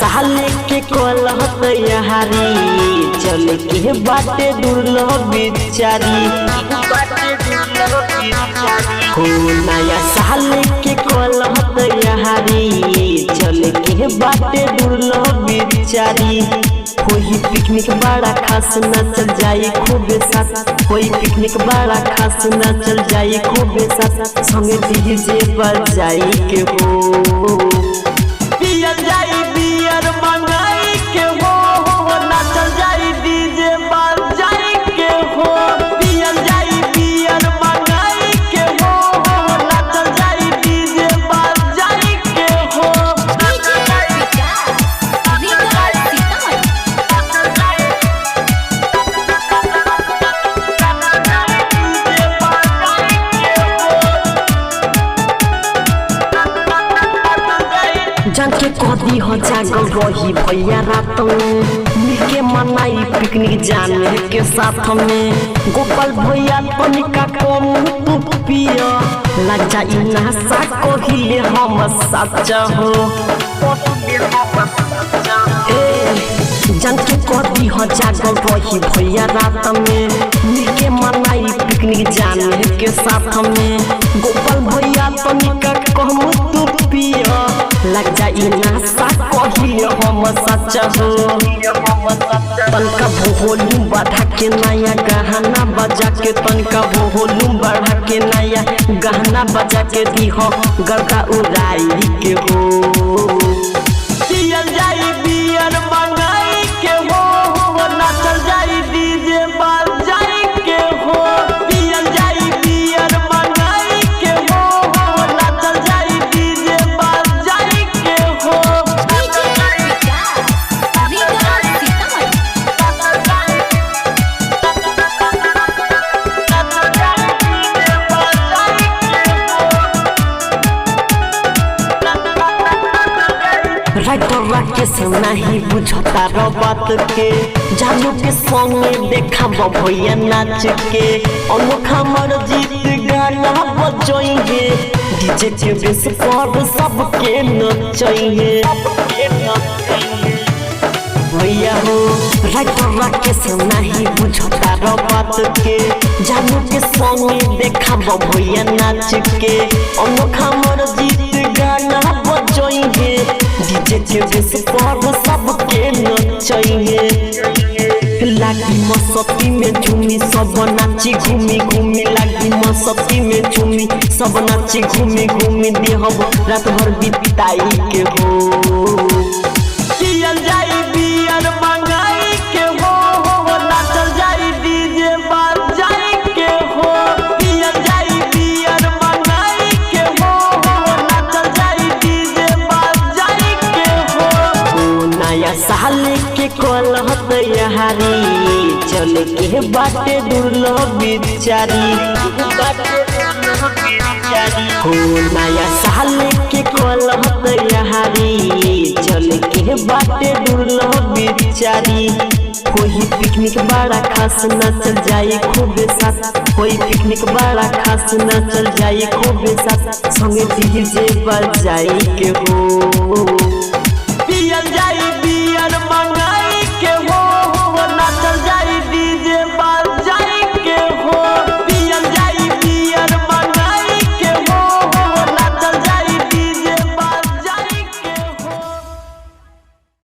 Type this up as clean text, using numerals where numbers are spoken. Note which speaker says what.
Speaker 1: साले के कोलहत यारी चल के बाटे दुर्लो बिचारी हो नया साले के कोलहत यारी चल के बाटे दुर्लो बिचारी कोई पिकनिक बड़ा खास न चल जाए खूब साथ कोई पिकनिक बड़ा खास न चल जाए खूब साथ संगे डीजे पर जाए के हो पियल जाए बियर मंगाई के हो ना चल जाए डीजे पर जाए के हो पियल जाए बियर मंगाई के हो ना चल जाए डीजे पर जाए के हो जान के कदी हो जागल रही भैया रात में मिलके मनाई पिकनिक जाने के साथ में गोपाल भैया तनिका कम तू पिया लग जाई नशा कहिले हम सच्चा हो जान के कदी हो जागल रही भैया रात में मिलके मनाई पिकनिक जाने के साथ में गोपाल भैया तनिका कम तू पिया लग जाई नशा कहिले हम सच्चा हो तनका भोलू बढ़ा के नया गहना बजा के तनका भोलू बढ़ा के नया गहना बजा के दी हो गगा उड़ाई के हो पियल जाई बियर मंगाई के हो ना चल जाई डीजे पर जाई के हो पियल जाई बियर मंगाई के हो ना चल जाई डीजे पर जाई के हो राइटर राकेश नहीं बुझता रो बात के जानू के संगे देखा भैया नाच के अनोखा मर्जीत गाना बजाएंगे डीजे के बेस पर सबके नचाएंगे भैया हो राइटर राकेश नहीं बुझता रो बात के जानू के संगे देखा भैया नाच के अनोखा मर्जीत गाना बजाएंगे डीजे के बेस पर सबके नचाएंगे लागी मस्ती में झूमी सब नाची घूमी घूमी लागी मस्ती में झूमी सब नाची घूमी घूमी देहब रात भर बिताई के हो पियल जाई बियर मंगाई के हो ना चल जाई डीजे पर जाई के हो पियल जाई बियर मंगाई के हो ना चल जाई डीजे पर जाई के हो नया साल के कोलहत यारी चल के बाटे दुर्लो बिचारी हो नया साल के कोलहत यारी चल के बाटे दुर्लो बिचारी कोई पिकनिक बड़ा खास न चल जाए खूब साथ कोई पिकनिक बड़ा खास न चल जाए खूब साथ संगे डीजे पर जाए के हो।